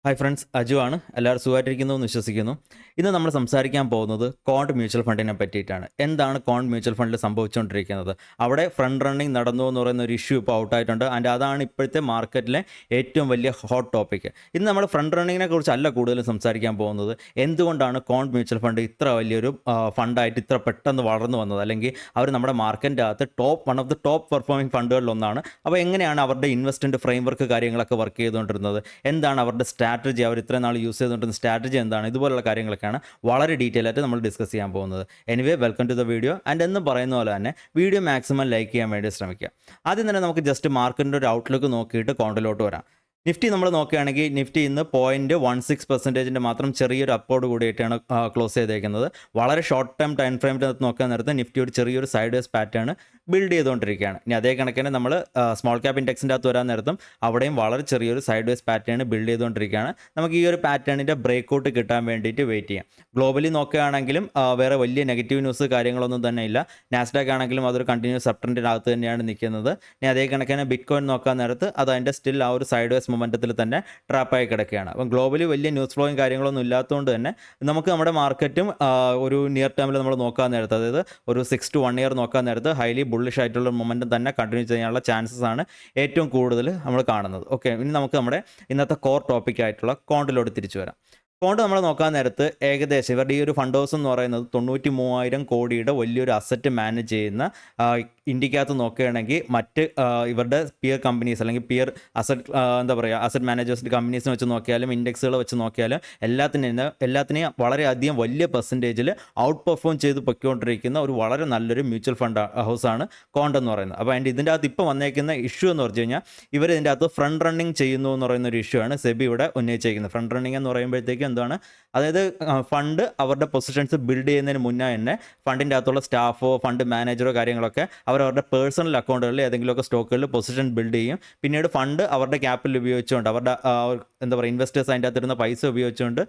Hi friends, Aju ആണ്. എല്ലാവരും സുഖമായിട്ടിരിക്കുന്നു എന്ന് വിശ്വസിക്കുന്നു. ഇന്ന് നമ്മൾ സംസാരിക്കാൻ പോകുന്നത് കോണ്ട് മ്യൂച്വൽ ഫണ്ടിനെ പറ്റിയിട്ടാണ്. എന്താണ് കോണ്ട് മ്യൂച്വൽ ഫണ്ടിൽ സംഭവിച്ചുകൊണ്ടിരിക്കുന്നത്? അവിടെ ഫ്രണ്ട് റണ്ണിങ് നടന്നു എന്ന് പറയുന്ന ഒരു ഇഷ്യൂ ഇപ്പോൾ ഔട്ടായിട്ടുണ്ട്. ആൻഡ് അതാണ് ഇപ്പോഴത്തെ മാർക്കറ്റിലെ ഏറ്റവും വലിയ ഹോട്ട് ടോപ്പിക്. ഇന്ന് നമ്മൾ ഫ്രണ്ട് റണ്ണിങ്ങിനെ കുറിച്ചല്ല കൂടുതലും സംസാരിക്കാൻ പോകുന്നത്. എന്തുകൊണ്ടാണ് കോണ്ട് മ്യൂച്വൽ ഫണ്ട് ഇത്ര വലിയൊരു ഫണ്ടായിട്ട് ഇത്ര പെട്ടെന്ന് വളർന്നു വന്നത്, അല്ലെങ്കിൽ അവർ നമ്മുടെ മാർക്കറ്റിൻ്റെ അകത്ത് one of the top performing ഫണ്ടുകളിലൊന്നാണ്. അപ്പോൾ എങ്ങനെയാണ് അവരുടെ ഇൻവെസ്റ്റ്മെൻറ്റ് ഫ്രെയിംവർക്ക് കാര്യങ്ങളൊക്കെ വർക്ക് ചെയ്തുകൊണ്ടിരുന്നത്, എന്താണ് അവരുടെ സ്ട്രാറ്റജി, അവർ ഇത്രയും നാൾ യൂസ് ചെയ്തുകൊണ്ടിരുന്ന സ്ട്രാറ്റജി എന്താണ്, ഇതുപോലുള്ള കാര്യങ്ങളൊക്കെയാണ് വളരെ ഡീറ്റെയിൽ ആയിട്ട് നമ്മൾ ഡിസ്കസ് ചെയ്യാൻ പോകുന്നത്. Anyway, welcome to the video. And എന്ന് പറയുന്ന പോലെ തന്നെ വീഡിയോ മാക്സിമം ലൈക്ക് ചെയ്യാൻ വേണ്ടി ശ്രമിക്കുക. ആദ്യം തന്നെ നമുക്ക് ജസ്റ്റ് മാർക്കറ്റിൻ്റെ ഒരു ഔട്ട്ലുക്ക് നോക്കിയിട്ട് കോണ്ടിലോട്ട് വരാം. നിഫ്റ്റി നമ്മൾ നോക്കുകയാണെങ്കിൽ നിഫ്റ്റി ഇന്ന് 0.16% മാത്രം ചെറിയൊരു അപ്പോട് കൂടിയിട്ടാണ് ക്ലോസ് ചെയ്തേക്കുന്നത്. വളരെ ഷോർട്ട് ടൈം ഫ്രെയിമിൽ നോക്കാൻ നേരത്ത് നിഫ്റ്റി ഒരു ചെറിയൊരു സൈഡ് വേസ് പാറ്റേൺ ബിൽഡ് ചെയ്തുകൊണ്ടിരിക്കുകയാണ്. ഇനി അതേ കണക്കിന് നമ്മൾ സ്മോൾ ക്യാപ്പ് ഇൻഡെക്സിൻ്റെ അകത്ത് വരാൻ നേരത്തും അവിടെയും വളരെ ചെറിയൊരു സൈഡ് വേസ് പാറ്റേൺ ബിൽഡ് ചെയ്തുകൊണ്ടിരിക്കുകയാണ്. നമുക്ക് ഈ ഒരു പാറ്റേണിൻ്റെ ബ്രേക്ക് ഔട്ട് കിട്ടാൻ വേണ്ടിയിട്ട് വെയിറ്റ് ചെയ്യാം. ഗ്ലോബലി നോക്കുകയാണെങ്കിലും വേറെ വലിയ നെഗറ്റീവ് ന്യൂസ് കാര്യങ്ങളൊന്നും തന്നെ ഇല്ല. നാസ്ഡാക്ക് ആണെങ്കിലും അതൊരു കണ്ടിന്യൂസ് അപ് ട്രെൻഡിനകത്ത് തന്നെയാണ് നിൽക്കുന്നത്. ഇനി അതേ കണക്കിന് ബിറ്റ് കോയിൻ നോക്കാൻ നേരത്ത് അത് അതിൻ്റെ സ്റ്റിൽ ആ ഒരു സൈഡ് വേസ് മൊമെൻറ്റത്തിൽ തന്നെ ട്രാപ്പായി കിടക്കുകയാണ്. അപ്പം ഗ്ലോബലി വലിയ ന്യൂസ് ഫ്ലോയും കാര്യങ്ങളൊന്നും ഇല്ലാത്തതുകൊണ്ട് തന്നെ നമുക്ക് നമ്മുടെ മാർക്കറ്റും ഒരു നിയർ ടൈമിൽ നമ്മൾ നോക്കാൻ നേരത്ത്, അതായത് ഒരു 6 to 1 year നോക്കാൻ നേരത്ത് ഹൈലി ബുള്ളിഷ് ആയിട്ടുള്ള മൊമെൻറ്റം തന്നെ കണ്ടിന്യൂ ചെയ്യാനുള്ള ചാൻസസ് ആണ് ഏറ്റവും കൂടുതൽ നമ്മൾ കാണുന്നത്. ഓക്കെ, ഇനി നമുക്ക് നമ്മുടെ ഇന്നത്തെ കോർ ടോപ്പിക് ആയിട്ടുള്ള കോണ്ടിലോട്ട് തിരിച്ചു വരാം. കോണ്ട് നമ്മൾ നോക്കാൻ നേരത്ത് ഏകദേശം ഇവരുടെ ഈ ഒരു ഫണ്ട് ഹൗസ് എന്ന് പറയുന്നത് 93,000 കോടിയുടെ വലിയൊരു അസറ്റ് മാനേജ് ചെയ്യുന്ന ഇന്ത്യക്കകത്ത് നോക്കുകയാണെങ്കിൽ മറ്റ് ഇവരുടെ പിയർ കമ്പനീസ് അല്ലെങ്കിൽ പിയർ അസറ്റ് മാനേജേഴ്സിൻ്റെ കമ്പനീസിനെ വെച്ച് നോക്കിയാലും ഇൻഡെക്സുകൾ വെച്ച് നോക്കിയാലും എല്ലാത്തിനെയും വളരെയധികം വലിയ പെർസെൻറ്റേജിൽ ഔട്ട് പെർഫോം ചെയ്ത് പൊയ്ക്കൊണ്ടിരിക്കുന്ന ഒരു വളരെ നല്ലൊരു മ്യൂച്വൽ ഫണ്ട് ഹൗസാണ് കോണ്ട് എന്ന് പറയുന്നത്. അപ്പോൾ അതിൻ്റെ ഇതിൻ്റെ അകത്ത് ഇപ്പോൾ വന്നേക്കുന്ന ഇഷ്യൂ എന്ന് പറഞ്ഞു കഴിഞ്ഞാൽ ഇവർ ഇതിൻ്റെ അകത്ത് ഫ്രണ്ട് റണ്ണിങ് ചെയ്യുന്നു എന്ന് പറയുന്ന ഒരു ഇഷ്യൂ ആണ് സെബി ഇവിടെ ഉന്നയിച്ചിരിക്കുന്നത്. ഫ്രണ്ട് റണ്ണിങ് എന്ന് പറയുമ്പോഴത്തേക്കും എന്താണ്, അതായത് ഫണ്ട് അവരുടെ പൊസിഷൻസ് ബിൽഡ് ചെയ്യുന്നതിന് മുന്നേ തന്നെ ഫണ്ടിൻ്റെ അകത്തുള്ള സ്റ്റാഫോ ഫണ്ട് മാനേജറോ കാര്യങ്ങളൊക്കെ അവരവരുടെ പേഴ്സണൽ അക്കൗണ്ടുകളിൽ ഏതെങ്കിലുമൊക്കെ സ്റ്റോക്കുകളിൽ പൊസിഷൻ ബിൽഡ് ചെയ്യും. പിന്നീട് ഫണ്ട് അവരുടെ ക്യാപിറ്റൽ ഉപയോഗിച്ചുകൊണ്ട് അവരുടെ ഇൻവെസ്റ്റേഴ്സ് അതിൻ്റെ അകത്തിരുന്ന പൈസ ഉപയോഗിച്ചുകൊണ്ട്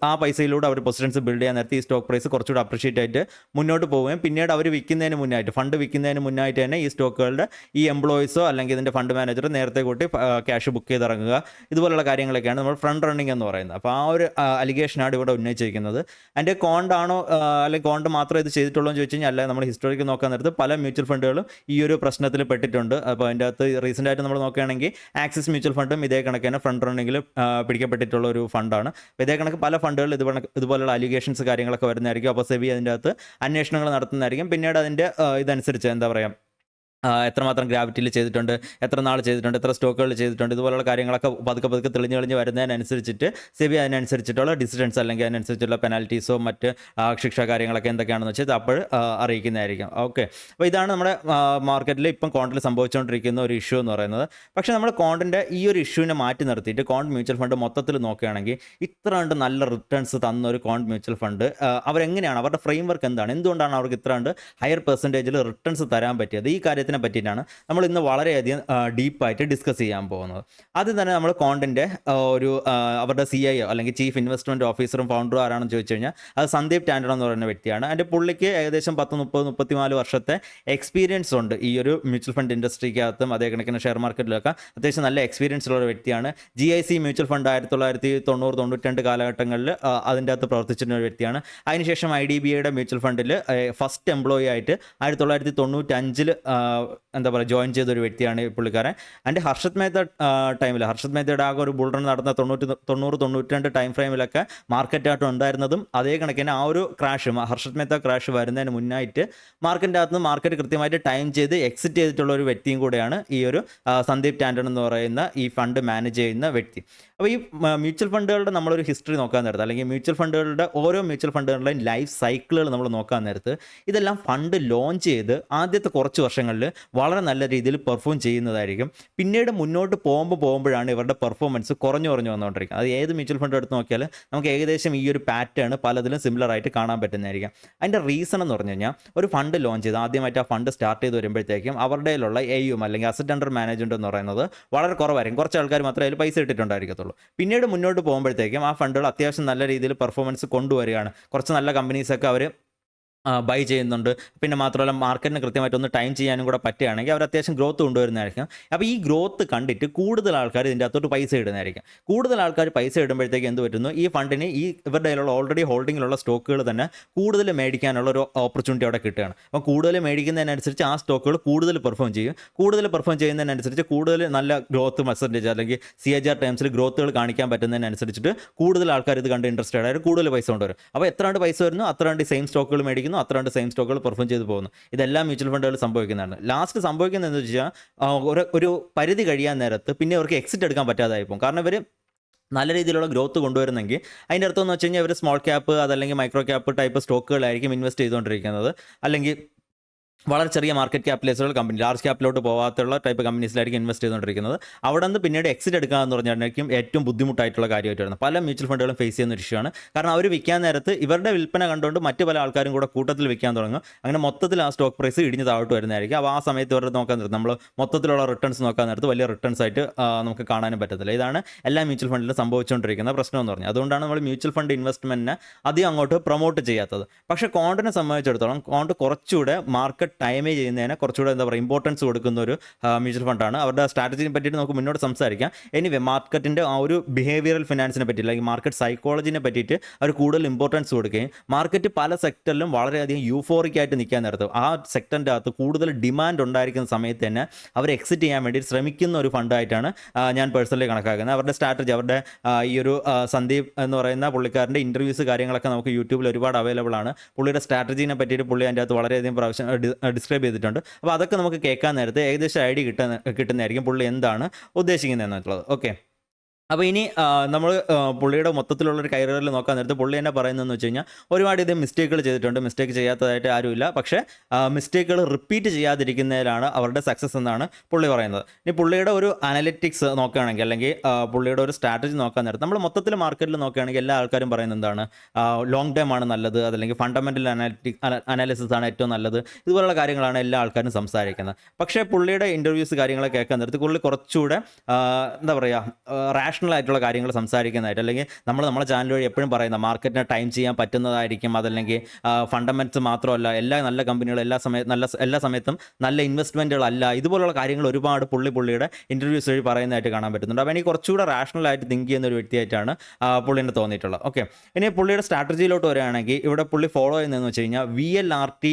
ആ പൈസയിലൂടെ അവർ പൊസിഷൻസ് ബിൽഡ് ചെയ്യാൻ നേരത്തെ ഈ സ്റ്റോക്ക് പ്രൈസ് കുറച്ചുകൂടി അപ്രിഷിയേറ്റ് ആയിട്ട് മുന്നോട്ട് പോവുകയും പിന്നീട് അവർ വിൽക്കുന്നതിന് മുന്നായിട്ട് ഫണ്ട് വിൽക്കുന്നതിന് മുന്നായിട്ട് തന്നെ ഈ സ്റ്റോക്കുകളുടെ ഈ എംപ്ലോയീസോ അല്ലെങ്കിൽ ഇതിൻ്റെ ഫണ്ട് മാനേജർ നേരത്തെ കൂട്ടി ക്യാഷ് ബുക്ക് ചെയ്തിറങ്ങുക, ഇതുപോലുള്ള കാര്യങ്ങളൊക്കെയാണ് നമ്മൾ ഫ്രണ്ട് റണ്ണിങ് എന്ന് പറയുന്നത്. അപ്പോൾ ആ ഒരു അലിഗേഷനാണ് ഇവിടെ ഉന്നയിച്ചിരിക്കുന്നത്. അതിൻ്റെ കോണ്ടാണോ അല്ലെങ്കിൽ കോണ്ട് മാത്രമേ ഇത് ചെയ്തിട്ടുള്ളൂ എന്ന് ചോദിച്ചു കഴിഞ്ഞാൽ അല്ല, നമ്മൾ ഹിസ്റ്റോറിക്ക് നോക്കാൻ നേരത്ത് പല മ്യൂച്വൽ ഫണ്ടുകളും ഈ ഒരു പ്രശ്നത്തിൽ പെട്ടിട്ടുണ്ട്. അപ്പോൾ അതിൻ്റെ അകത്ത് റീസെൻ്റ് ആയിട്ട് നമ്മൾ നോക്കുകയാണെങ്കിൽ ആക്സിസ് മ്യൂച്വൽ ഫണ്ടും ഇതേ കണക്കിന് ഫ്രണ്ട് റണ്ണിങ്ങിൽ പിടിക്കപ്പെട്ടിട്ടുള്ള ഒരു ഫണ്ടാണ്. അപ്പോൾ ഇതേ കണക്ക് പല ഫണ്ടുകളിൽ ഇതുപോലുള്ള അലിഗേഷൻസ് കാര്യങ്ങളൊക്കെ വരുന്നതായിരിക്കും. അപ്പോൾ സെബി അതിൻ്റെ അകത്ത് അന്വേഷണങ്ങൾ നടത്തുന്നതായിരിക്കും. പിന്നീട് അതിൻ്റെ ഇതനുസരിച്ച് എത്രമാത്രം ഗ്രാവിറ്റിയിൽ ചെയ്തിട്ടുണ്ട്, എത്ര നാൾ ചെയ്തിട്ടുണ്ട്, എത്ര സ്റ്റോക്കുകളിൽ ചെയ്തിട്ടുണ്ട്, ഇതുപോലുള്ള കാര്യങ്ങളൊക്കെ പതുക്കെ തെളിഞ്ഞ് വരുന്നതിനനുസരിച്ചിട്ട് സെബി അതിനനുസരിച്ചിട്ടുള്ള ഡിസിഷൻസ് അല്ലെങ്കിൽ അതിനനുസരിച്ചുള്ള പെനാൽറ്റീസോ മറ്റ് ശിക്ഷാ കാര്യങ്ങളൊക്കെ എന്തൊക്കെയാണെന്ന് വെച്ചാൽ അപ്പോൾ അറിയിക്കുന്നതായിരിക്കും. ഓക്കെ, അപ്പോൾ ഇതാണ് നമ്മുടെ മാർക്കറ്റിൽ ഇപ്പം കോണ്ടിൽ സംഭവിച്ചുകൊണ്ടിരിക്കുന്ന ഒരു ഇഷ്യൂ എന്ന് പറയുന്നത്. പക്ഷേ നമ്മൾ കോണ്ടിൻ്റെ ഈ ഒരു ഇഷ്യൂവിനെ മാറ്റി നിർത്തിയിട്ട് കോണ്ട് മ്യൂച്വൽ ഫണ്ട് മൊത്തത്തിൽ നോക്കുകയാണെങ്കിൽ ഇത്ര കണ്ട് നല്ല റിട്ടേൺസ് തന്ന ഒരു കോണ്ട് മ്യൂച്വൽ ഫണ്ട് അവരെങ്ങനെയാണ്, അവരുടെ ഫ്രെയിം വർക്ക് എന്താണ്, എന്തുകൊണ്ടാണ് അവർക്ക് ഇത്ര കണ്ട് ഹയർ പെർസെൻറ്റേജിൽ റിട്ടേൺസ് തരാൻ പറ്റിയത്, ഈ കാര്യത്തിന് പറ്റിയിട്ടാണ് നമ്മൾ ഇന്ന് വളരെയധികം ഡീപ്പായിട്ട് ഡിസ്കസ് ചെയ്യാൻ പോകുന്നത്. ആദ്യം തന്നെ നമ്മൾ കോണ്ടിൻ്റെ അവരുടെ CIO അല്ലെങ്കിൽ ചീഫ് ഇൻവെസ്റ്റ്മെൻറ്റ് ഓഫീസറും ഫൗണ്ടറും ആരാണെന്ന് ചോദിച്ചു കഴിഞ്ഞാൽ അത് സന്ദീപ് ടാൻഡൺ എന്ന് പറയുന്ന വ്യക്തിയാണ്. അതിൻ്റെ പുള്ളിക്ക് ഏകദേശം 10-34 വർഷത്തെ എക്സ്പീരിയൻസ് ഉണ്ട് ഈ ഒരു മ്യൂച്വൽ ഫണ്ട് ഇൻഡസ്ട്രിക്കകത്തും അതേ കണക്കിന് ഷെയർ മാർക്കറ്റിലൊക്കെ അത്യാവശ്യം നല്ല എക്സ്പീരിയൻസ് ഉള്ള ഒരു വ്യക്തിയാണ്. GIC മ്യൂച്വൽ ഫണ്ട് 1990-92 കാലഘട്ടങ്ങളിൽ അതിൻ്റെ അകത്ത് പ്രവർത്തിച്ചിരുന്ന ഒരു വ്യക്തിയാണ്. അതിനുശേഷം IDBIയുടെ മ്യൂച്വൽ ഫണ്ടിൽ ഫസ്റ്റ് എംപ്ലോയി ആയിട്ട് 1995 ജോയിൻ ചെയ്തൊരു വ്യക്തിയാണ് ഈ പുള്ളിക്കാരൻ. ആൻഡ് ഹർഷത് മേത്തയുടെ ആകെ ഒരു ബുൾ റൺ നടന്ന 90-92 ടൈം ഫ്രെയിമിലൊക്കെ മാർക്കറ്റായിട്ട് ഉണ്ടായിരുന്നതും അതേ കണക്കിന് ആ ഒരു ഹർഷത് മേത്ത ക്രാഷ് വരുന്നതിന് മുന്നായിട്ട് മാർക്കറ്റ് കൃത്യമായിട്ട് ടൈം ചെയ്ത് എക്സിറ്റ് ചെയ്തിട്ടുള്ള ഒരു വ്യക്തിയും കൂടെയാണ് ഈ ഒരു സന്ദീപ് ടാൻഡൺ എന്ന് പറയുന്ന ഈ ഫണ്ട് മാനേജ് ചെയ്യുന്ന വ്യക്തി. അപ്പോൾ ഈ മ്യൂച്വൽ ഫണ്ടുകളുടെ നമ്മളൊരു ഹിസ്റ്ററി നോക്കാൻ നേരത്ത് അല്ലെങ്കിൽ ഓരോ മ്യൂച്വൽ ഫണ്ടുകളുടെയും ലൈഫ് സൈക്കിളുകൾ നമ്മൾ നോക്കാൻ നേരത്ത് ഇതെല്ലാം ഫണ്ട് ലോഞ്ച് ചെയ്ത് ആദ്യത്തെ കുറച്ച് വർഷങ്ങളിൽ വളരെ നല്ല രീതിയിൽ പെർഫോം ചെയ്യുന്നതായിരിക്കും. പിന്നീട് മുന്നോട്ട് പോകുമ്പോഴാണ് ഇവരുടെ പെർഫോമൻസ് കുറഞ്ഞു വന്നുകൊണ്ടിരിക്കുന്നത്. അത് ഏത് മ്യൂച്വൽ ഫണ്ട് എടുത്ത് നോക്കിയാൽ നമുക്ക് ഏകദേശം ഈ ഒരു പാറ്റേൺ പലതിലും സിമിലർ ആയിട്ട് കാണാൻ പറ്റുന്നതായിരിക്കും. അതിൻ്റെ റീസൺ എന്ന് പറഞ്ഞു കഴിഞ്ഞാൽ ഒരു ഫണ്ട് ലോഞ്ച് ചെയ്ത് ആദ്യമായിട്ട് ആ ഫണ്ട് സ്റ്റാർട്ട് ചെയ്ത് വരുമ്പോഴത്തേക്കും അവരുടെ AUM അല്ലെങ്കിൽ അസറ്റ് അണ്ടർ മാനേജ്മെൻറ്റ് എന്ന് പറയുന്നത് വളരെ കുറവായിരിക്കും. കുറച്ച് ആൾക്കാർ മാത്രമേ അതിൽ പൈസ ഇട്ടിട്ടുണ്ടായിരിക്കത്തുള്ളൂ. പിന്നീട് മുന്നോട്ട് പോകുമ്പോഴത്തേക്കും ആ ഫണ്ടുകൾ അത്യാവശ്യം നല്ല രീതിയിൽ പെർഫോമൻസ് കൊണ്ടുവരികയാണ്. കുറച്ച് നല്ല കമ്പനീസൊക്കെ അവർ ബൈ ചെയ്യുന്നുണ്ട്. പിന്നെ മാത്രമല്ല മാർക്കറ്റിന് കൃത്യമായിട്ടൊന്ന് ടൈം ചെയ്യാനും കൂടെ പറ്റുകയാണെങ്കിൽ അവർ അത്യാവശ്യം ഗ്രോത്ത് കൊണ്ടുവരുന്നതായിരിക്കും. അപ്പോൾ ഈ ഗ്രോത്ത് കണ്ടിട്ട് കൂടുതൽ ആൾക്കാർ ഇതിൻ്റെ അകത്തോട്ട് പൈസ ഇടുന്നതായിരിക്കും. കൂടുതൽ ആൾക്കാർ പൈസ ഇടുമ്പോഴത്തേക്ക് എന്ത് പറ്റുന്നു, ഈ ഫണ്ടിന് ഈ ഇവരുടെ കയ്യിലുള്ള ഓൾറെഡി ഹോൾഡിങ്ങിലുള്ള സ്റ്റോക്കുകൾ തന്നെ കൂടുതൽ മേടിക്കാനുള്ള ഒരു ഓപ്പർച്യൂണിറ്റി അവിടെ കിട്ടുകയാണ്. അപ്പോൾ കൂടുതൽ മേടിക്കുന്നതിനനുസരിച്ച് ആ സ്റ്റോക്കുകൾ കൂടുതൽ പെർഫോം ചെയ്യും. കൂടുതൽ പെർഫോം ചെയ്യുന്നതിനനുസരിച്ച് കൂടുതൽ നല്ല ഗ്രോത്ത് പെർസെൻറ്റേജ് അല്ലെങ്കിൽ CAGR ടൈംസിൽ ഗ്രോത്തുകൾ കാണിക്കാൻ പറ്റുന്നതിനനുസരിച്ചിട്ട് കൂടുതൽ ആൾക്കാർ ഇത് കണ്ട് ഇൻട്രസ്റ്റഡ് ആയിട്ട് കൂടുതൽ പൈസ കൊണ്ടുവരും. അപ്പോൾ എത്രണ്ട് പൈസ വരുന്നു അത്രണ്ട് സെയിം സ്റ്റോക്കുകൾ മേടിക്കുന്നു, അത്രണ്ട് സെയിം സ്റ്റോക്കുകൾ പെർഫോം ചെയ്ത് പോകുന്നു. ഇതെല്ലാം മ്യൂച്വൽ ഫണ്ടുകൾ സംഭവിക്കുന്നതാണ്. ലാസ്റ്റ് സംഭവിക്കുന്നത് എന്ന് വെച്ചാൽ ഒരു പരിധി കഴിയാൻ നേരത്ത് പിന്നെ അവർക്ക് എക്സിറ്റ് എടുക്കാൻ പറ്റാതായി പോകും. കാരണം ഇവർ നല്ല രീതിയിലുള്ള ഗ്രോത്ത് കൊണ്ടുവരുന്നെങ്കിൽ അതിൻ്റെ അർത്ഥം എന്ന് വെച്ച് കഴിഞ്ഞാൽ അവർ സ്മോൾ ക്യാപ്പ് അതല്ലെങ്കിൽ മൈക്രോ ക്യാപ്പ് ടൈപ്പ് സ്റ്റോക്കുകളായിരിക്കും ഇൻവെസ്റ്റ് ചെയ്തുകൊണ്ടിരിക്കുന്നത്. അല്ലെങ്കിൽ വളരെ ചെറിയ മാർക്കറ്റ് ക്യാപിറ്റലൈസുകൾ കമ്പനി ലാർജ് ക്യാപ്പിലോട്ട് പോകാത്തുള്ള ടൈപ്പ് കമ്പനീസിലായിരിക്കും ഇൻവെസ്റ്റ് ചെയ്തുകൊണ്ടിരിക്കുന്നത്. അവിടെ നിന്ന് പിന്നീട് എക്സിറ്റ് എടുക്കുക എന്ന് പറഞ്ഞായിരിക്കും ഏറ്റവും ബുദ്ധിമുട്ടായിട്ടുള്ള കാര്യമായിട്ട് വരുന്നത്. പല മ്യൂച്വൽ ഫണ്ടുകളും ഫേസ് ചെയ്യുന്ന ഒരു ഇഷ്യൂ ആണ്. കാരണം അവർ വിൽക്കാൻ നേരത്ത് ഇവരുടെ വിൽപ്പന കണ്ടുകൊണ്ട് മറ്റു പല ആൾക്കാരും കൂടെ കൂട്ടത്തിൽ വിൽക്കാൻ തുടങ്ങും. അങ്ങനെ മൊത്തത്തിൽ ആ സ്റ്റോക്ക് പ്രൈസ് ഇടിഞ്ഞ് താഴോട്ട് വരുന്നതായിരിക്കും. അപ്പോൾ ആ സമയത്ത് ഇവരുടെ നോക്കാൻ നേരത്ത് നമ്മൾ മൊത്തത്തിലുള്ള റിട്ടേൺസ് നോക്കാൻ നേരത്ത് വലിയ റിട്ടേൺസ് ആയിട്ട് നമുക്ക് കാണാനും പറ്റത്തില്ല. ഇതാണ് എല്ലാ മ്യൂച്വൽ ഫണ്ടിലും സംഭവിച്ചുകൊണ്ടിരിക്കുന്ന പ്രശ്നം എന്ന് പറഞ്ഞാൽ. അതുകൊണ്ടാണ് നമ്മൾ മ്യൂച്വൽ ഫണ്ട് ഇൻവെസ്റ്റ്മെൻറ്റിനെ അധികം അങ്ങോട്ട് പ്രൊമോട്ട് ചെയ്യാത്തത്. പക്ഷേ കോണ്ടിനെ സംബന്ധിച്ചിടത്തോളം കോണ്ട് കുറച്ചുകൂടെ മാർക്കറ്റ് ടൈമേ ചെയ്യുന്നതിന് കുറച്ചുകൂടെ എന്താ പറയുക ഇമ്പോർട്ടൻസ് കൊടുക്കുന്ന ഒരു മ്യൂച്വൽ ഫണ്ടാണ്. അവരുടെ സ്ട്രാറ്റജിനെ പറ്റിയിട്ട് നമുക്ക് മുന്നോട്ട് സംസാരിക്കാം. എനിവേ മാർക്കറ്റിൻ്റെ ആ ഒരു ബിഹേവിയറൽ ഫിനാൻസിനെ പറ്റി അല്ലെങ്കിൽ മാർക്കറ്റ് സൈക്കോളജിനെ പറ്റിയിട്ട് അവർ കൂടുതൽ ഇമ്പോർട്ടൻസ് കൊടുക്കുകയും മാർക്കറ്റ് പല സെക്ടറിലും വളരെയധികം യൂഫോറിക് ആയിട്ട് നിൽക്കാൻ നേരത്ത് ആ സെക്ടറിൻ്റെ അകത്ത് കൂടുതൽ ഡിമാൻഡ് ഉണ്ടായിരിക്കുന്ന സമയത്ത് തന്നെ അവർ എക്സിറ്റ് ചെയ്യാൻ വേണ്ടി ശ്രമിക്കുന്ന ഒരു ഫണ്ടായിട്ടാണ് ഞാൻ പേഴ്സണലി കണക്കാക്കുന്നത്. അവരുടെ സ്ട്രാറ്റജി അവരുടെ ഈ ഒരു സന്ദീപ് എന്ന് പറയുന്ന പുള്ളിക്കാരൻ്റെ ഇൻ്റർവ്യൂസ് കാര്യങ്ങളൊക്കെ നമുക്ക് യൂട്യൂബിൽ ഒരുപാട് അവൈലബിൾ ആണ്. പുള്ളിയുടെ സ്ട്രാറ്റജീനെ പറ്റിയിട്ട് പുള്ളി അതിൻ്റെ അകത്ത് വളരെയധികം പ്രാവശ്യം ഡിസ്ക്രൈബ് ചെയ്തിട്ടുണ്ട്. അപ്പോൾ അതൊക്കെ നമുക്ക് കേൾക്കാൻ നേരത്തെ ഏകദേശം ഐഡിയ കിട്ടുന്നതായിരിക്കും പുള്ളി എന്താണ് ഉദ്ദേശിക്കുന്നത് എന്നുള്ളത്. ഓക്കെ, അപ്പോൾ ഇനി നമ്മൾ പുള്ളിയുടെ മൊത്തത്തിലുള്ളൊരു കരിയറിൽ നോക്കാൻ നേരത്ത് പുള്ളി തന്നെ പറയുന്നതെന്ന് വെച്ച് കഴിഞ്ഞാൽ ഒരുപാട് ഇത് മിസ്റ്റേക്കുകൾ ചെയ്തിട്ടുണ്ട്. മിസ്റ്റേക്ക് ചെയ്യാത്തതായിട്ട് ആരുമില്ല. പക്ഷേ മിസ്റ്റേക്കുകൾ റിപ്പീറ്റ് ചെയ്യാതിരിക്കുന്നതിലാണ് അവരുടെ സക്സസ് എന്നാണ് പുള്ളി പറയുന്നത്. ഇനി പുള്ളിയുടെ ഒരു അനലിറ്റിക്സ് നോക്കുകയാണെങ്കിൽ അല്ലെങ്കിൽ പുള്ളിയുടെ ഒരു സ്ട്രാറ്റജി നോക്കാൻ നേരത്ത് നമ്മൾ മൊത്തത്തിൽ മാർക്കറ്റിൽ നോക്കുകയാണെങ്കിൽ എല്ലാ ആൾക്കാരും പറയുന്നത് എന്താണ്, ലോങ് ടൈം ആണ് നല്ലത്, അതല്ലെങ്കിൽ ഫണ്ടമെൻ്റൽ അനാലിസിസ് ആണ് ഏറ്റവും നല്ലത്. ഇതുപോലുള്ള കാര്യങ്ങളാണ് എല്ലാ ആൾക്കാരും സംസാരിക്കുന്നത്. പക്ഷേ പുള്ളിയുടെ ഇൻ്റർവ്യൂസ് കാര്യങ്ങൾ കേൾക്കാൻ നേരത്ത് പുള്ളി കുറച്ചുകൂടെ എന്താ പറയുക റാഷണൽ ആയിട്ടുള്ള കാര്യങ്ങൾ സംസാരിക്കുന്നതായിട്ട് അല്ലെങ്കിൽ നമ്മുടെ ചാനൽ വഴി എപ്പോഴും പറയുന്ന മാർക്കറ്റിനെ ടൈം ചെയ്യാൻ പറ്റുന്നതായിരിക്കും, അതല്ലെങ്കിൽ ഫണ്ടമെന്റ്സ് മാത്രമല്ല എല്ലാ നല്ല കമ്പനികളും എല്ലാ സമയത്തും നല്ല ഇൻവെസ്റ്റ്മെൻറ്റുകളല്ല, ഇതുപോലുള്ള കാര്യങ്ങൾ ഒരുപാട് പുള്ളിയുടെ ഇൻ്റർവ്യൂസ് വഴി പറയുന്നതായിട്ട് കാണാൻ പറ്റുന്നുണ്ട്. അപ്പോൾ എനിക്ക് കുറച്ചുകൂടെ റാഷണൽ ആയിട്ട് തിങ്ക് ചെയ്യുന്ന ഒരു വ്യക്തിയായിട്ടാണ് പുള്ളിനെ തോന്നിയിട്ടുള്ളത്. ഓക്കെ, ഇനി പുള്ളിയുടെ സ്ട്രാറ്റജിയിലോട്ട് വരികയാണെങ്കിൽ ഇവിടെ പുള്ളി ഫോളോ ചെയ്യുന്നതെന്ന് വെച്ച് കഴിഞ്ഞാൽ VLRT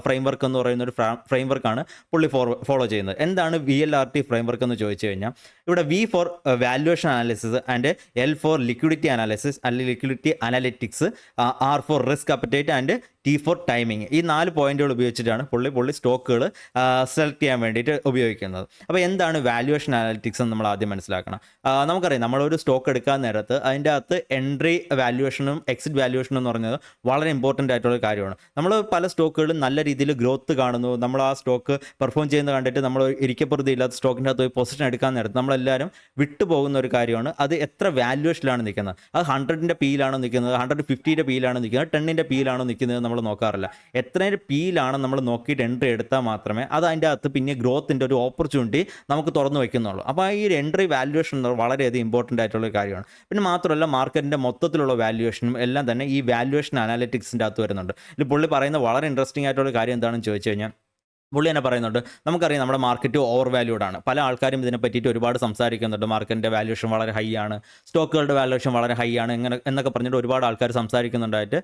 ഫ്രെയിംവർക്ക് എന്ന് പറയുന്ന ഒരു ഫ്രെയിംവർക്കാണ് പുള്ളി ഫോളോ ചെയ്യുന്നത്. എന്താണ് VLRT ഫ്രെയിംവർക്ക് എന്ന് ചോദിച്ചു കഴിഞ്ഞാൽ ഇവിടെ V for valuation analysis and L for liquidity analysis അല്ലെങ്കിൽ liquidity analytics, R for risk appetite and T for timing. ഈ 4 പോയിന്റുകൾ ഉപയോഗിച്ചിട്ടാണ് പുള്ളി സ്റ്റോക്കുകൾ സെലക്ട് ചെയ്യാൻ വേണ്ടിയിട്ട് ഉപയോഗിക്കുന്നത്. അപ്പോൾ എന്താണ് വാല്യുവേഷൻ അനാലിറ്റിക്സ് എന്ന് നമ്മൾ ആദ്യം മനസ്സിലാക്കണം. നമുക്കറിയാം നമ്മളൊരു സ്റ്റോക്ക് എടുക്കാൻ നേരത്ത് അതിൻ്റെ അകത്ത് എൻട്രി വാല്യുവേഷനും എക്സിറ്റ് വാല്യുവേഷനും എന്ന് പറഞ്ഞത് വളരെ ഇമ്പോർട്ടൻ്റ് ആയിട്ടുള്ള കാര്യമാണ്. നമ്മൾ പല സ്റ്റോക്കുകളും നല്ല രീതിയിൽ ഗ്രോത്ത് കാണുന്നു, നമ്മൾ ആ സ്റ്റോക്ക് പെർഫോം ചെയ്യുന്നത് കണ്ടിട്ട് നമ്മൾ ഇരിക്കപ്പുറത്ത് ഇല്ലാത്ത സ്റ്റോക്കിൻ്റെ അകത്ത് പോയി പൊസിഷൻ എടുക്കാൻ നേരത്ത് നമ്മളെല്ലാവരും വിട്ടുപോകുന്ന ഒരു കാര്യമാണ് അത് എത്ര വാല്യുവേഷനിലാണ് നിൽക്കുന്നത്. അത് 100ൻ്റെ P-യിലാണോ നിൽക്കുന്നത്, 150ൻ്റെ P-യിലാണോ നിൽക്കുന്നത്, 10ൻ്റെ P-യിലാണോ നിൽക്കുന്നത് നമ്മൾ നോക്കാറില്ല. എത്രയുടെ P-യിലാണ് നമ്മൾ നോക്കിയിട്ട് എൻട്രി എടുത്താൽ മാത്രമേ അത് അതിൻ്റെ അകത്ത് പിന്നെ ഗ്രോത്തിൻ്റെ ഒരു ഓപ്പർച്യൂണിറ്റി നമുക്ക് തുറന്നു വയ്ക്കുന്നുള്ളൂ. അപ്പോൾ ഈ ഒരു എൻട്രി വാല്യുവേഷൻ വളരെയധികം ഇമ്പോർട്ടൻ്റ് ആയിട്ടുള്ള കാര്യമാണ്. പിന്നെ മാത്രമല്ല മാർക്കറ്റിൻ്റെ മൊത്തത്തിലുള്ള വാല്യുവേഷനും എല്ലാം തന്നെ ഈ വാല്യുവേഷൻ അനാലിറ്റിക്സിൻ്റെ അകത്ത് വരുന്നുണ്ട്. ഇത് പുള്ളി പറയുന്ന വളരെ ഇൻട്രസ്റ്റിംഗ് ആയിട്ടുള്ള കാര്യം എന്താണെന്ന് ചോദിച്ചു കഴിഞ്ഞാൽ പുള്ളി തന്നെ പറയുന്നുണ്ട്, നമുക്കറിയാം നമ്മുടെ മാർക്കറ്റ് ഓവർ വാല്യൂഡ് ആണ്. പല ആൾക്കാരും ഇതിനെ പറ്റിയിട്ട് ഒരുപാട് സംസാരിക്കുന്നുണ്ട്. മാർക്കറ്റിൻ്റെ വാല്യൂഷൻ വളരെ ഹൈ ആണ്, സ്റ്റോക്കുകളുടെ വാല്യൂഷൻ വളരെ ഹൈ ആണ് എന്നൊക്കെ പറഞ്ഞിട്ട് ഒരുപാട് ആൾക്കാർ സംസാരിക്കുന്നുണ്ടായിട്ട്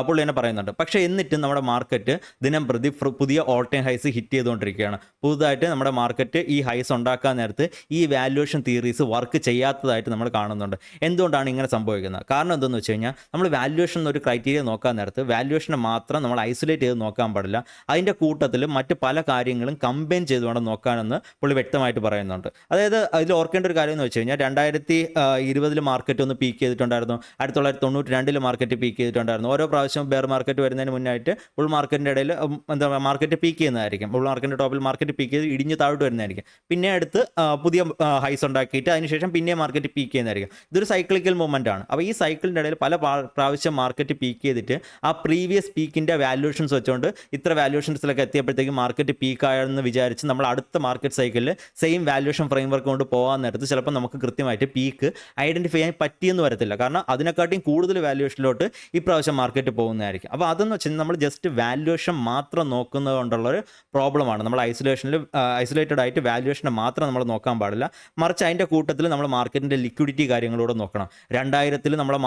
പുള്ളി തന്നെ പറയുന്നുണ്ട്. പക്ഷേ എന്നിട്ടും നമ്മുടെ മാർക്കറ്റ് ദിനം പ്രതി പുതിയ ഓൾ ടൈം ഹൈസ് ഹിറ്റ് ചെയ്തുകൊണ്ടിരിക്കുകയാണ്. പുതുതായിട്ട് നമ്മുടെ മാർക്കറ്റ് ഈ ഹൈസ് ഉണ്ടാക്കാൻ നേരത്ത് ഈ വാല്യൂഷൻ തിയറീസ് വർക്ക് ചെയ്യാത്തതായിട്ട് നമ്മൾ കാണുന്നുണ്ട്. എന്തുകൊണ്ടാണ് ഇങ്ങനെ സംഭവിക്കുന്നത്? കാരണം എന്തെന്ന് വെച്ച് കഴിഞ്ഞാൽ നമ്മൾ വാല്യൂഷൻ എന്നൊരു ക്രൈറ്റീരിയ നോക്കാൻ നേരത്ത് വാല്യൂഷനെ മാത്രം നമ്മൾ ഐസൊലേറ്റ് ചെയ്ത് നോക്കാൻ പാടില്ല. അതിൻ്റെ കൂട്ടത്തിൽ മറ്റ് പല കാര്യങ്ങളും കമ്പൈൻ ചെയ്തുകൊണ്ട് നോക്കാനെന്ന് പുള്ളി വ്യക്തമായിട്ട് പറയുന്നുണ്ട്. അതായത് അതിൽ ഓർക്കേണ്ട ഒരു കാര്യം എന്ന് വെച്ച് കഴിഞ്ഞാൽ 2020 മാർക്കറ്റ് ഒന്ന് പീക്ക് ചെയ്തിട്ടുണ്ടായിരുന്നു, 1992 മാർക്കറ്റ് പീക്ക് ചെയ്തിട്ടുണ്ടായിരുന്നു. ഓരോ പ്രാവശ്യം ബെയർ മാർക്കറ്റ് വരുന്നതിന് മുന്നായിട്ട് ബുൾ മാർക്കറ്റിൻ്റെ ഇടയിൽ എന്താ മാർക്കറ്റ് പീക്ക് ചെയ്യുന്നതായിരിക്കും. ബുൾ മാർക്കറ്റിൻ്റെ ടോപ്പിൽ മാർക്കറ്റ് പീക്ക് ചെയ്ത് ഇടിഞ്ഞ് താഴോട്ട് വരുന്നതായിരിക്കും. പിന്നെ അടുത്ത് പുതിയ ഹൈസ് ഉണ്ടാക്കിയിട്ട് അതിനുശേഷം പിന്നെ മാർക്കറ്റ് പീക്ക് ചെയ്യുന്നതായിരിക്കും. ഇതൊരു സൈക്ലിക്കൽ മൂവ്മെൻ്റ് ആണ്. അപ്പോൾ ഈ സൈക്കിളിൻ്റെ ഇടയിൽ പല പ്രാവശ്യം മാർക്കറ്റ് പീക്ക് ചെയ്തിട്ട് ആ പ്രീവിയസ് പീക്കിൻ്റെ വാല്യൂഷൻസ് വെച്ചുകൊണ്ട് ഇത്ര വാല്യൂഷൻസിലൊക്കെ എത്തിയപ്പോഴത്തേക്കും മാർക്കറ്റ് മാർക്കറ്റ് പീക്കായെന്ന് വിചാരിച്ച് നമ്മൾ അടുത്ത മാർക്കറ്റ് സൈക്കിളിൽ സെയിം വാല്യൂഷൻ ഫ്രെയിംവർക്ക് കൊണ്ട് പോകാൻ നേരത്ത് ചിലപ്പോൾ നമുക്ക് കൃത്യമായിട്ട് പീക്ക് ഐഡൻറ്റിഫൈ ചെയ്യാൻ പറ്റിയെന്ന് വരത്തില്ല. കാരണം അതിനെക്കാട്ടിയും കൂടുതൽ വാല്യൂഷനിലോട്ട് ഇപ്രാവശ്യം മാർക്കറ്റ് പോകുന്നതായിരിക്കും. അപ്പോൾ അതെന്ന് വെച്ചാൽ നമ്മൾ ജസ്റ്റ് വാല്യൂഷൻ മാത്രം നോക്കുന്നത് കൊണ്ടുള്ളൊരു പ്രോബ്ലമാണ്. നമ്മൾ ഐസൊലേറ്റഡ് ആയിട്ട് വാല്യൂഷനെ മാത്രം നമ്മൾ നോക്കാൻ പാടില്ല. മറിച്ച് അതിൻ്റെ കൂട്ടത്തിൽ നമ്മൾ മാർക്കറ്റിൻ്റെ ലിക്വിഡിറ്റി കാര്യങ്ങളൂടെ നോക്കണം. 2000 നമ്മളെ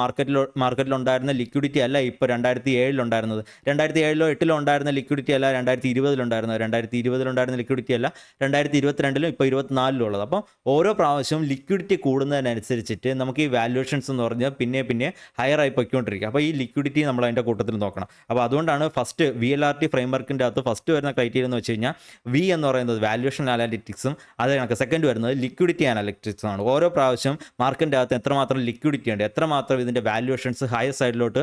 മാർക്കറ്റിലുണ്ടായിരുന്ന ലിക്വിഡിറ്റി അല്ല ഇപ്പോൾ 2007 ഉണ്ടായിരുന്നത്. 2007 8 ഉണ്ടായിരുന്ന ലിക്വിഡിറ്റി അല്ല 2020 ഉണ്ടായിരുന്നത്. 2020 ഉണ്ടായിരുന്ന ലിക്വിഡിറ്റി അല്ല 2022 ഇപ്പോൾ 24 ഉള്ളത്. അപ്പം ഓരോ പ്രാവശ്യവും ലിക്വിഡിറ്റി കൂടുന്നതിനനുസരിച്ചിട്ട് നമുക്ക് ഈ വാല്യൂഷൻസ് എന്ന് പറഞ്ഞാൽ പിന്നെ ഹയർ ആയി പൊയ്ക്കൊണ്ടിരിക്കുക. അപ്പോൾ ഈ ലിക്വിഡിറ്റി നമ്മൾ അതിൻ്റെ കൂട്ടത്തിൽ നോക്കണം. അപ്പോൾ അതുകൊണ്ടാണ് ഫസ്റ്റ് VLRT ഫ്രെയിംവർക്കിൻ്റെ അകത്ത് ഫസ്റ്റ് വരുന്ന ക്രൈറ്റീരിയ എന്ന് വെച്ച് കഴിഞ്ഞാൽ വി എന്ന് പറയുന്നത് വാല്യൂഷൻ അനാലിറ്റിക്സും അത് കണക്ക് സെക്കൻഡ് വരുന്നത് ലിക്വിഡിറ്റി അനാലിറ്റിക്സും ആണ്. ഓരോ പ്രാവശ്യം മാർക്കറ്റിൻ്റെ അകത്ത് എത്രമാത്രം ലിക്വിഡിറ്റി ഉണ്ട്, എത്രമാത്രം ഇതിൻ്റെ വാല്യൂഷൻസ് ഹയർ സൈഡിലോട്ട്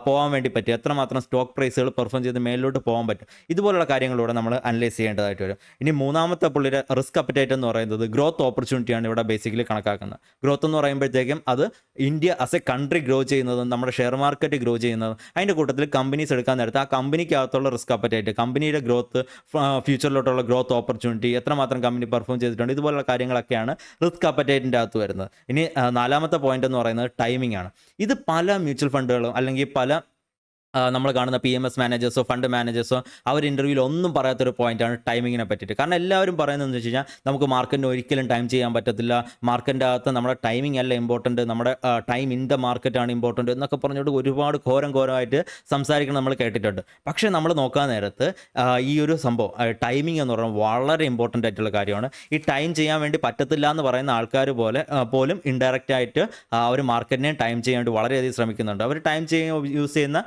പോകാൻ വേണ്ടി പറ്റും, എത്രമാത്രം സ്റ്റോക്ക് പ്രൈസുകൾ പെർഫോം ചെയ്ത് മേലിലോട്ട് പോകാൻ പറ്റും, ഇതുപോലുള്ള കാര്യങ്ങളിലൂടെ നമ്മൾ അനലൈസ് ചെയ്യേണ്ടതായിട്ട് വരും. ഇനി മൂന്നാമത്തെ പുള്ളിയുടെ റിസ്ക് അപ്പറ്റൈറ്റ് എന്ന് പറയുന്നത് ഗ്രോത്ത് ഓപ്പർച്യൂണിറ്റിയാണ് ഇവിടെ ബേസിക്കലി കണക്കാക്കുന്നത്. ഗ്രോത്ത് എന്ന് പറയുമ്പോഴത്തേക്കും അത് India as A country grow ചെയ്യുന്നതും നമ്മുടെ ഷെയർ മാർക്കറ്റ് ഗ്രോ ചെയ്യുന്നതും അതിൻ്റെ കൂട്ടത്തിൽ കമ്പനീസ് എടുക്കാൻ നേരത്ത് ആ കമ്പനിക്കകത്തുള്ള റിസ്ക് അപ്പറ്റൈറ്റ്, കമ്പനിയുടെ ഗ്രോത്ത്, ഫ്യൂച്ചറിലോട്ടുള്ള ഗ്രോത്ത് ഓപ്പർച്യൂണിറ്റി, എത്രമാത്രം കമ്പനി പെർഫോം ചെയ്തിട്ടുണ്ട്, ഇതുപോലുള്ള കാര്യങ്ങളൊക്കെയാണ് റിസ്ക് അപ്പറ്റൈറ്റിൻ്റെ അകത്ത് വരുന്നത്. ഇനി നാലാമത്തെ പോയിന്റ് എന്ന് പറയുന്നത് ടൈമിംഗ് ആണ്. ഇത് പല മ്യൂച്വൽ ഫണ്ടുകളും അല്ലെങ്കിൽ പല നമ്മൾ കാണുന്ന PMS മാനേജേഴ്സോ ഫണ്ട് മാനേജേഴ്സോ അവർ ഇൻ്റർവ്യൂവിൽ ഒന്നും പറയാത്തൊരു പോയിന്റാണ് ടൈമിങ്ങിനെ പറ്റിയിട്ട്. കാരണം എല്ലാവരും പറയുന്നതെന്ന് വെച്ച് കഴിഞ്ഞാൽ നമുക്ക് മാർക്കറ്റിന് ഒരിക്കലും ടൈം ചെയ്യാൻ പറ്റത്തില്ല, മാർക്കറ്റിൻ്റെ അകത്ത് നമ്മുടെ ടൈമിംഗ് അല്ല ഇമ്പോർട്ടൻറ്റ്, നമ്മുടെ ടൈം ഇൻ ദ മാർക്കറ്റാണ് ഇമ്പോർട്ടൻറ്റ് എന്നൊക്കെ പറഞ്ഞുകൊണ്ട് ഒരുപാട് ഘോരമായിട്ട് സംസാരിക്കണം നമ്മൾ കേട്ടിട്ടുണ്ട്. പക്ഷേ നമ്മൾ നോക്കാൻ നേരത്ത് ഈ ഒരു സംഭവം ടൈമിംഗ് എന്ന് പറയുന്നത് വളരെ ഇമ്പോർട്ടൻ്റ് ആയിട്ടുള്ള കാര്യമാണ്. ഈ ടൈം ചെയ്യാൻ വേണ്ടി പറ്റത്തില്ല എന്ന് പറയുന്ന ആൾക്കാർ പോലും ഇൻഡയറക്റ്റ് ആയിട്ട് അവർ മാർക്കറ്റിനെ ടൈം ചെയ്യാൻ വേണ്ടി വളരെയധികം ശ്രമിക്കുന്നുണ്ട്. അവർ ടൈം യൂസ് ചെയ്യുന്ന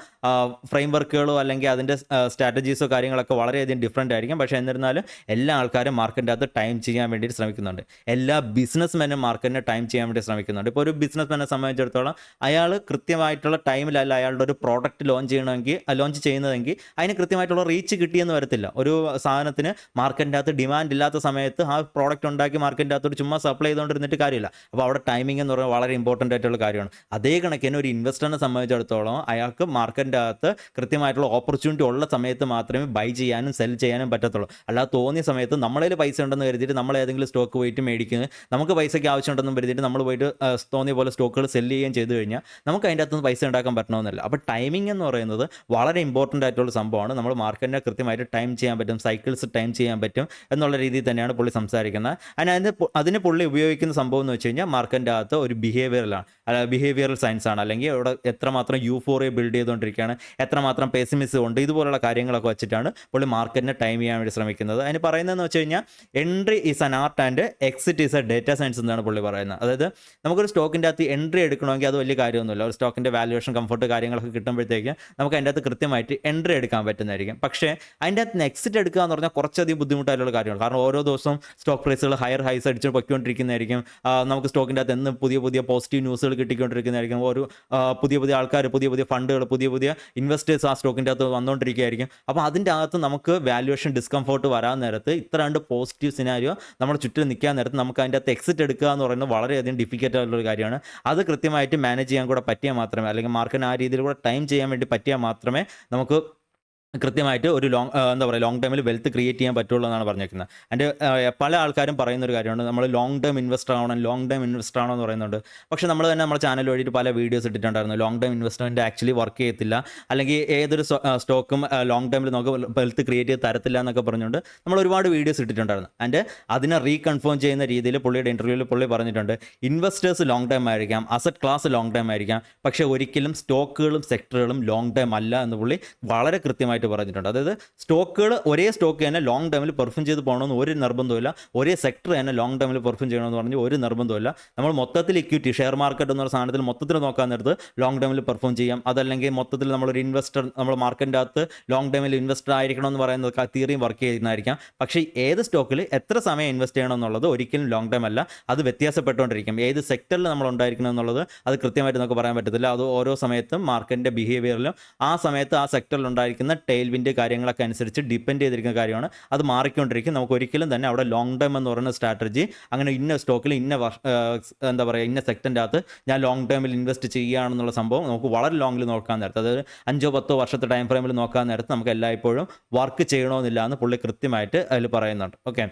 ഫ്രെയിംവർക്കുകളോ അല്ലെങ്കിൽ അതിൻ്റെ സ്ട്രാറ്റജീസോ കാര്യങ്ങളൊക്കെ വളരെയധികം ഡിഫറൻ്റ് ആയിരിക്കും. പക്ഷേ എന്നിരുന്നാലും എല്ലാ ആൾക്കാരും മാർക്കറ്റിൻ്റെ അകത്ത് ടൈം ചെയ്യാൻ വേണ്ടിയിട്ട് ശ്രമിക്കുന്നുണ്ട്. എല്ലാ ബിസിനസ്മെനും മാർക്കറ്റിനെ ടൈം ചെയ്യാൻ വേണ്ടി ശ്രമിക്കുന്നുണ്ട്. ഇപ്പോൾ ഒരു ബിസിനസ്മെനെ സംബന്ധിച്ചിടത്തോളം അയാൾ കൃത്യമായിട്ടുള്ള ടൈമിലല്ല അയാളുടെ ഒരു പ്രോഡക്റ്റ് ലോഞ്ച് ചെയ്യുന്നതെങ്കിൽ അതിന് കൃത്യമായിട്ടുള്ള റീച്ച് കിട്ടിയെന്ന് വരത്തില്ല. ഒരു സാധനത്തിന് മാർക്കറ്റിൻ്റെ അകത്ത് ഡിമാൻഡ് ഇല്ലാത്ത സമയത്ത് ആ പ്രോഡക്റ്റ് ഉണ്ടാക്കി മാർക്കറ്റിൻ്റെ അകത്തോട്ട് ചുമ്മാ സപ്ലൈ ചെയ്തുകൊണ്ടിരുന്നിട്ട് കാര്യമില്ല. അപ്പോൾ അവിടെ ടൈമിംഗ് എന്ന് പറയുന്നത് വളരെ ഇമ്പോർട്ടൻ്റ് ആയിട്ടുള്ള കാര്യമാണ്. അതേ കണക്കിന് ഒരു ഇൻവെസ്റ്ററിനെ സംബന്ധിച്ചിടത്തോളം അയാൾക്ക് മാർക്കറ്റിൻ്റെ അകത്ത് കൃത്യമായിട്ടുള്ള ഓപ്പർച്യൂണിറ്റി ഉള്ള സമയത്ത് മാത്രമേ ബൈ ചെയ്യാനും സെൽ ചെയ്യാനും പറ്റത്തുള്ളൂ. അല്ലാതെ തോന്നിയ സമയത്ത് നമ്മളതിൽ പൈസ ഉണ്ടെന്ന് കരുതിയിട്ട് നമ്മൾ ഏതെങ്കിലും സ്റ്റോക്ക് പോയിട്ട് മേടിക്കുന്നത്, നമുക്ക് പൈസയ്ക്ക് ആവശ്യമുണ്ടെന്ന് കരുതിയിട്ട് നമ്മൾ പോയിട്ട് തോന്നിയ പോലെ സ്റ്റോക്കുകൾ സെല് ചെയ്യുകയും ചെയ്തു കഴിഞ്ഞാൽ നമുക്ക് അതിൻ്റെ അകത്തുനിന്ന് പൈസ ഉണ്ടാക്കാൻ പറ്റണമെന്നില്ല. അപ്പോൾ ടൈമിംഗ് എന്ന് പറയുന്നത് വളരെ ഇമ്പോർട്ടൻ്റ് ആയിട്ടുള്ള സംഭവമാണ്. നമ്മൾ മാർക്കറ്റിനെ കൃത്യമായിട്ട് ടൈം ചെയ്യാൻ പറ്റും, സൈക്കിൾസ് ടൈം ചെയ്യാൻ പറ്റും എന്നുള്ള രീതിയിൽ തന്നെയാണ് പുള്ളി സംസാരിക്കുന്നത്. അതിന് പുള്ളി ഉപയോഗിക്കുന്ന സംഭവം എന്ന് വെച്ച് കഴിഞ്ഞാൽ മാർക്കറ്റിൻ്റെ അകത്ത് ഒരു ബിഹേവിയറൽ സയൻസ് ആണ്. അല്ലെങ്കിൽ അവിടെ എത്രമാത്രം യൂഫോറിയ ബിൽഡ് ചെയ്തുകൊണ്ടിരിക്കുകയാണ്, എത്രമാത്രം പെസിമിസം ഉണ്ട്, ഇതുപോലുള്ള കാര്യങ്ങളൊക്കെ വെച്ചിട്ടാണ് പുള്ളി മാർക്കറ്റിനെ ടൈം ചെയ്യാൻ വേണ്ടി ശ്രമിക്കുന്നത്. അതിന് പറയുന്നതെന്ന് വെച്ച് കഴിഞ്ഞാൽ entry is an art and exit is A data science എന്നാണ് പുള്ളി പറയുന്നത്. അതായത് നമുക്കൊരു സ്റ്റോക്കിൻ്റെ അകത്ത് എൻട്രി എടുക്കണമെങ്കിൽ അത് വലിയ കാര്യമൊന്നുമില്ല. ഒരു സ്റ്റോക്കിൻ്റെ വാല്യൂഷൻ കംഫർട്ട് കാര്യങ്ങളൊക്കെ കിട്ടുമ്പോഴത്തേക്ക് നമുക്ക് അതിൻ്റെ അകത്ത് കൃത്യമായിട്ട് എൻട്രി എടുക്കാൻ പറ്റുന്നതായിരിക്കും. പക്ഷേ അതിൻ്റെ അകത്ത് എക്സിറ്റ് എടുക്കുക എന്ന് പറഞ്ഞാൽ കുറച്ചധികം ബുദ്ധിമുട്ടായിട്ടുള്ള കാര്യമാണ്. കാരണം ഓരോ ദിവസവും സ്റ്റോക്ക് പ്രൈസുകൾ ഹയർ ഹൈസ് അടിച്ച് പൊയ്ക്കൊണ്ടിരിക്കുന്നതായിരിക്കും. നമുക്ക് സ്റ്റോക്കിൻ്റെ അകത്ത് എന്ന് പുതിയ പോസിറ്റീവ് ന്യൂസുകൾ കിട്ടിക്കൊണ്ടിരിക്കുന്നതായിരിക്കും. ഒരു പുതിയ ആൾക്കാർ, പുതിയ ഫണ്ടുകൾ, പുതിയ ഇൻവെസ്റ്റേഴ്സ് ആ സ്റ്റോക്കിൻ്റെ അകത്ത് വന്നുകൊണ്ടിരിക്കുകയായിരിക്കും. അപ്പോൾ അതിൻ്റെ അകത്ത് നമുക്ക് വാല്യൂഷൻ ഡിസ്കംഫോർട്ട് വരാൻ നേരത്ത് ഇത്ര രണ്ട് പോസിറ്റീവ് സിനാരിയോ നമ്മുടെ ചുറ്റും നിൽക്കാൻ നേരത്ത് നമുക്ക് അതിൻ്റെ അകത്ത് എക്സിറ്റ് എടുക്കുക എന്ന് പറയുന്നത് വളരെയധികം ഡിഫിക്കൽട്ട് ആയിട്ടുള്ള കാര്യമാണ്. അത് കൃത്യമായിട്ട് മാനേജ് ചെയ്യാൻ കൂടെ പറ്റിയാൽ മാത്രമേ, അല്ലെങ്കിൽ മാർക്കറ്റിന് ആ രീതിയിൽ കൂടെ ടൈം ചെയ്യാൻ വേണ്ടി പറ്റിയാൽ മാത്രമേ നമുക്ക് കൃത്യമായിട്ട് ഒരു ലോങ് ടൈമിൽ വെൽത്ത് ക്രിയേറ്റ് ചെയ്യാൻ പറ്റുള്ളൂ എന്നാണ് പറഞ്ഞേക്കുന്നത്. അതിൻ്റെ പല ആൾക്കാരും പറയുന്ന ഒരു കാര്യമാണ്, നമ്മൾ ലോങ് ടൈം ഇൻവെസ്റ്റർ ആണോ എന്ന് പറയുന്നുണ്ട്. പക്ഷേ നമ്മൾ തന്നെ നമ്മുടെ ചാനൽ വഴിയിട്ട് പല വീഡിയോസ് ഇട്ടിട്ടുണ്ടായിരുന്നു. Long time investment actually work ചെയ്യത്തില്ല, അല്ലെങ്കിൽ ഏതൊരു സ്റ്റോക്കും ലോങ് ടൈമിൽ നമുക്ക് വെൽത്ത് ക്രിയേറ്റ് ചെയ്ത് തരത്തില്ല എന്നൊക്കെ പറഞ്ഞുകൊണ്ട് നമ്മൾ ഒരുപാട് വീഡിയോസ് ഇട്ടിട്ടുണ്ടായിരുന്നു. ആൻഡ് അതിനെ റീകൺഫേം ചെയ്യുന്ന രീതിയിൽ പുള്ളിയുടെ ഇൻ്റർവ്യൂവിൽ പുള്ളി പറഞ്ഞിട്ടുണ്ട്, ഇൻവെസ്റ്റേഴ്സ് ലോങ് ടൈം ആയിരിക്കാം, അസറ്റ് ക്ലാസ് ലോങ് ടൈം ആയിരിക്കാം, പക്ഷേ ഒരിക്കലും സ്റ്റോക്കുകളും സെക്ടറുകളും ലോങ് ടൈം അല്ല എന്ന് പുള്ളി വളരെ കൃത്യമായിട്ട് പറഞ്ഞിട്ടുണ്ട്. അതായത് ഒരേ സ്റ്റോക്ക് തന്നെ ലോങ് ടൈമിൽ പെർഫോം ചെയ്ത് പോകണമെന്ന് ഒരു നിർബന്ധമില്ല, ഒരേ സെക്ടർ തന്നെ ലോങ് ടൈമിൽ പെർഫോം ചെയ്യണമെന്ന് പറഞ്ഞ് ഒരു നിർബന്ധമില്ല. നമ്മൾ മൊത്തത്തിൽ ഇക്വിറ്റി ഷെയർ മാർക്കറ്റ് എന്ന സാധനത്തിൽ മൊത്തത്തിൽ നോക്കാൻ നേരത്ത് ലോങ് ടൈമിൽ പെർഫോം ചെയ്യാം. അതല്ലെങ്കിൽ മൊത്തത്തിൽ നമ്മളൊരു ഇൻവെസ്റ്റർ, നമ്മൾ മാർക്കറ്റിൻ്റെ അകത്ത് ലോങ് ടൈമിൽ ഇൻവെസ്റ്റർ ആയിരിക്കണം എന്ന് പറയുന്നത് തിയറിയും വർക്ക് ചെയ്യുന്നതായിരിക്കാം. പക്ഷേ ഏത് സ്റ്റോക്കിൽ എത്ര സമയം ഇൻവെസ്റ്റ് ചെയ്യണം എന്നുള്ളത് ഒരിക്കലും ലോങ് ടൈം അല്ല, അത് വ്യത്യാസപ്പെട്ടുകൊണ്ടിരിക്കും. ഏത് സെക്ടറിൽ നമ്മൾ ഉണ്ടായിരിക്കണം എന്നുള്ളത് അത് കൃത്യമായിട്ട് നമുക്ക് പറയാൻ പറ്റത്തില്ല. അത് ഓരോ സമയത്തും മാർക്കറ്റിൻ്റെ ബിഹേവിയറിലും ആ സമയത്ത് ആ സെക്ടറിൽ ഉണ്ടായിരിക്കുന്ന ടെയിൽ വിൻഡ് കാര്യങ്ങളൊക്കെ അനുസരിച്ച് ഡിപ്പെൻഡ് ചെയ്തിരിക്കുന്ന കാര്യമാണ്. അത് മാറിക്കൊണ്ടിരിക്കും. നമുക്ക് ഒരിക്കലും തന്നെ അവിടെ ലോങ് ടേം എന്ന് പറയുന്ന സ്ട്രാറ്റജി അങ്ങനെ ഇന്ന സ്റ്റോക്കിൽ എന്താ പറയുക ഇന്ന സെക്ടറിൻ്റെ ഞാൻ ലോങ് ടേമിൽ ഇൻവെസ്റ്റ് ചെയ്യുകയാണെന്നുള്ള സംഭവം നമുക്ക് വളരെ ലോങ്ങിൽ നോക്കാൻ നേരത്ത്, അതായത് 5-10 വർഷത്തെ ടൈം ഫ്രെയിമിൽ നോക്കാൻ നേരത്ത് നമുക്ക് എല്ലായ്പ്പോഴും വർക്ക് ചെയ്യണമെന്നില്ല എന്ന് പുള്ളി കൃത്യമായിട്ട് അതിൽ പറയുന്നുണ്ട്. ഓക്കെ.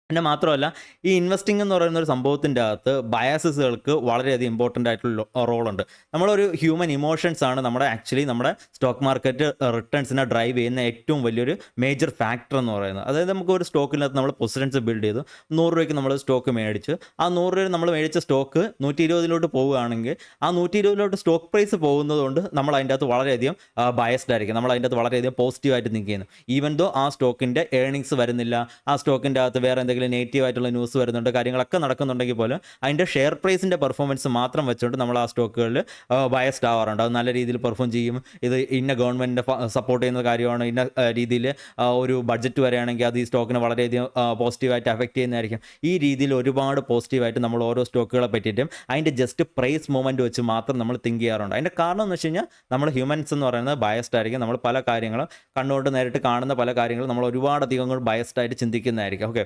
പിന്നെ മാത്രമല്ല, ഈ ഇൻവെസ്റ്റിംഗ് എന്ന് പറയുന്ന ഒരു സംഭവത്തിൻ്റെ അകത്ത് ബയാസസുകൾക്ക് വളരെയധികം ഇമ്പോർട്ടൻ്റ് ആയിട്ടുള്ള റോളുണ്ട്. നമ്മളൊരു ഹ്യൂമൻ ഇമോഷൻസ് ആണ് നമ്മുടെ സ്റ്റോക്ക് മാർക്കറ്റ് റിട്ടേൺസിനെ ഡ്രൈവ് ചെയ്യുന്ന ഏറ്റവും വലിയൊരു മേജർ ഫാക്ടർ എന്ന് പറയുന്നത്. അതായത് നമുക്ക് ഒരു സ്റ്റോക്കിനകത്ത് നമ്മൾ പൊസിഷൻസ് ബിൽഡ് ചെയ്തു, 100 രൂപയ്ക്ക് നമ്മൾ സ്റ്റോക്ക് മേടിച്ച്, ആ 100 രൂപ നമ്മൾ മേടിച്ച സ്റ്റോക്ക് 120 പോവുകയാണെങ്കിൽ ആ 120 സ്റ്റോക്ക് പ്രൈസ് പോകുന്നതുകൊണ്ട് നമ്മൾ അതിൻ്റെ അകത്ത് വളരെയധികം ബയസ്ഡ് ആയിരിക്കും. നമ്മൾ അതിൻ്റെ അകത്ത് വളരെയധികം പോസിറ്റീവായിട്ട് തിങ്ക് ചെയ്യുന്നു. ഈവൻ ദോ ആ സ്റ്റോക്കിൻ്റെ ഏർണിങ്സ് വരുന്നില്ല, ആ സ്റ്റോക്കിൻ്റെ അകത്ത് വേറെ എന്തെങ്കിലും നെഗറ്റീവ് ആയിട്ടുള്ള ന്യൂസ് വരുന്നുണ്ട്, കാര്യങ്ങളൊക്കെ നടക്കുന്നുണ്ടെങ്കിൽ പോലും അതിൻ്റെ ഷെയർ പ്രൈസിൻ്റെ പെർഫോമൻസ് മാത്രം വെച്ചുകൊണ്ട് നമ്മൾ ആ സ്റ്റോക്കുകളിൽ ബയസ്ഡ് ആവാറുണ്ട്. അത് നല്ല രീതിയിൽ പെർഫോം ചെയ്യും, ഇത് ഇന്ന ഗവൺമെൻറ്റിൻ്റെ സപ്പോർട്ട് ചെയ്യുന്ന കാര്യമാണ്, ഇന്ന രീതിയിൽ ഒരു ബഡ്ജറ്റ് വരികയാണെങ്കിൽ അത് ഈ സ്റ്റോക്കിനെ വളരെയധികം പോസിറ്റീവായിട്ട് അഫക്റ്റ് ചെയ്യുന്നതായിരിക്കും. ഈ രീതിയിൽ ഒരുപാട് പോസിറ്റീവായിട്ട് നമ്മൾ ഓരോ സ്റ്റോക്കുകളെ പറ്റിയിട്ടും അതിൻ്റെ ജസ്റ്റ് പ്രൈസ് മൂവ്മെൻറ്റ് വെച്ച് മാത്രം നമ്മൾ തിങ്ക് ചെയ്യാറുണ്ട്. അതിൻ്റെ കാരണം എന്ന് വെച്ച് കഴിഞ്ഞാൽ നമ്മൾ ഹ്യൂമൻസ് എന്ന് പറയുന്നത് ബയസ്ഡ് ആയിരിക്കും. നമ്മൾ പല കാര്യങ്ങളും കണ്ണുകൊണ്ട് നേരിട്ട് കാണുന്ന പല കാര്യങ്ങളും നമ്മൾ ഒരുപാടധികം കൂടി ബയസ്ഡ് ആയിട്ട് ചിന്തിക്കുന്നതായിരിക്കും. ഓക്കെ.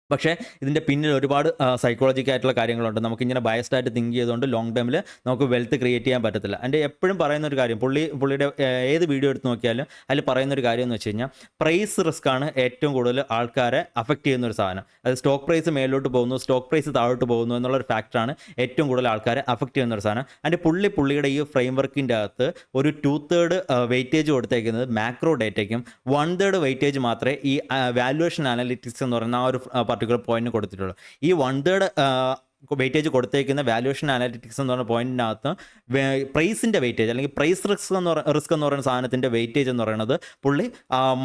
പക്ഷേ ഇതിൻ്റെ പിന്നിൽ ഒരുപാട് സൈക്കോളജിക്കൽ ആയിട്ടുള്ള കാര്യങ്ങളുണ്ട്. നമുക്കിങ്ങനെ ബയസ്ഡ് ആയിട്ട് തിങ്ക് ചെയ്തുകൊണ്ട് ലോങ് ടേമിൽ നമുക്ക് വെൽത്ത് ക്രിയേറ്റ് ചെയ്യാൻ പറ്റത്തില്ല. എൻ്റെ എപ്പോഴും പറയുന്ന ഒരു കാര്യം, പുള്ളിയുടെ ഏത് വീഡിയോ എടുത്ത് നോക്കിയാലും അതിൽ പറയുന്നൊരു കാര്യം എന്ന് വെച്ച് കഴിഞ്ഞാൽ പ്രൈസ് റിസ്ക് ആണ് ഏറ്റവും കൂടുതൽ ആൾക്കാരെ അഫക്റ്റ് ചെയ്യുന്ന ഒരു സാധനം. അത് സ്റ്റോക്ക് പ്രൈസ് മേലോട്ട് പോകുന്നു, സ്റ്റോക്ക് പ്രൈസ് താഴോട്ട് പോകുന്നു എന്നുള്ളൊരു ഫാക്ടറാണ് ഏറ്റവും കൂടുതൽ ആൾക്കാരെ അഫക്റ്റ് ചെയ്യുന്ന ഒരു സാധനം. അതിൻ്റെ പുള്ളിയുടെ ഈ ഫ്രെയിം വർക്കിൻ്റെ അകത്ത് ഒരു 2/3 വെയിറ്റേജ് കൊടുത്തേക്കുന്നത് മാക്രോ ഡേറ്റയ്ക്കും 1/3 വെയിറ്റേജ് മാത്രമേ ഈ വാല്യുവേഷൻ അനലിറ്റിക്സ് എന്ന് പറയുന്ന ആ ഒരു പർട്ടിക്കുലർ പോയിന്റ് കൊടുത്തിട്ടുള്ളൂ. ഈ 1/3 വെയിറ്റേജ് കൊടുത്തേക്കുന്ന വാല്യുവേഷൻ അനാലിറ്റിക്സ് എന്ന് പറഞ്ഞ പോയിന്റിനകത്ത് പ്രൈസിൻ്റെ വെയിറ്റേജ് അല്ലെങ്കിൽ പ്രൈസ് റിസ്ക് എന്ന് പറയുന്ന സാധനത്തിൻ്റെ വെയിറ്റേജ് എന്ന് പറയുന്നത് പുള്ളി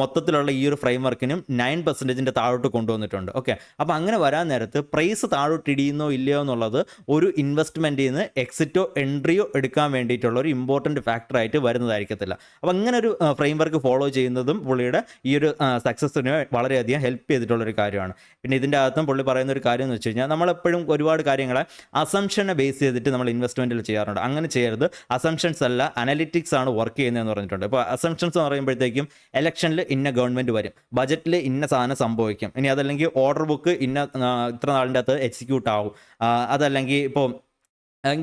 മൊത്തത്തിലുള്ള ഈ ഒരു ഫ്രെയിം വർക്കിനും 9% താഴോട്ട് കൊണ്ടുവന്നിട്ടുണ്ട്. ഓക്കെ. അപ്പോൾ അങ്ങനെ വരാൻ നേരത്ത് പ്രൈസ് താഴോട്ട് ഇടിയുന്നോ ഇല്ലയോ എന്നുള്ളത് ഒരു ഇൻവെസ്റ്റ്മെൻറ്റിൽ നിന്ന് എക്സിറ്റോ എൻട്രിയോ എടുക്കാൻ വേണ്ടിയിട്ടുള്ള ഒരു ഇമ്പോർട്ടൻറ്റ് ഫാക്ടറായിട്ട് വരുന്നതായിരിക്കത്തില്ല. അപ്പോൾ അങ്ങനെ ഒരു ഫ്രെയിം വർക്ക് ഫോളോ ചെയ്യുന്നതും പുള്ളിയുടെ ഈ ഒരു സക്സസ്സിന് വളരെയധികം ഹെൽപ്പ് ചെയ്തിട്ടുള്ളൊരു കാര്യമാണ്. പിന്നെ ഇതിൻ്റെ അകത്തും പുള്ളി പറയുന്ന ഒരു കാര്യം എന്ന് വെച്ച് കഴിഞ്ഞാൽ നമ്മളെപ്പോഴും ഒരുപാട് കാര്യങ്ങളെ അസംഷനെ ബേസ് ചെയ്തിട്ട് നമ്മൾ ഇൻവെസ്റ്റ്മെൻറ്റിൽ ചെയ്യാറുണ്ട്. അങ്ങനെ ചെയ്യരുത്. അസംഷൻസ് അല്ല, അനലിറ്റിക്സ് ആണ് വർക്ക് ചെയ്യുന്നതെന്ന് പറഞ്ഞിട്ടുണ്ട്. ഇപ്പോൾ അസംഷൻസ് എന്ന് പറയുമ്പോഴത്തേക്കും ഇലക്ഷനിൽ ഇന്ന ഗവൺമെൻറ് വരും, ബജറ്റിൽ ഇന്ന സാധനം സംഭവിക്കും, ഇനി അതല്ലെങ്കിൽ ഓർഡർ ബുക്ക് ഇത്ര നാളിൻ്റെ അകത്ത് എക്സിക്യൂട്ട് ആവും, അതല്ലെങ്കിൽ ഇപ്പോൾ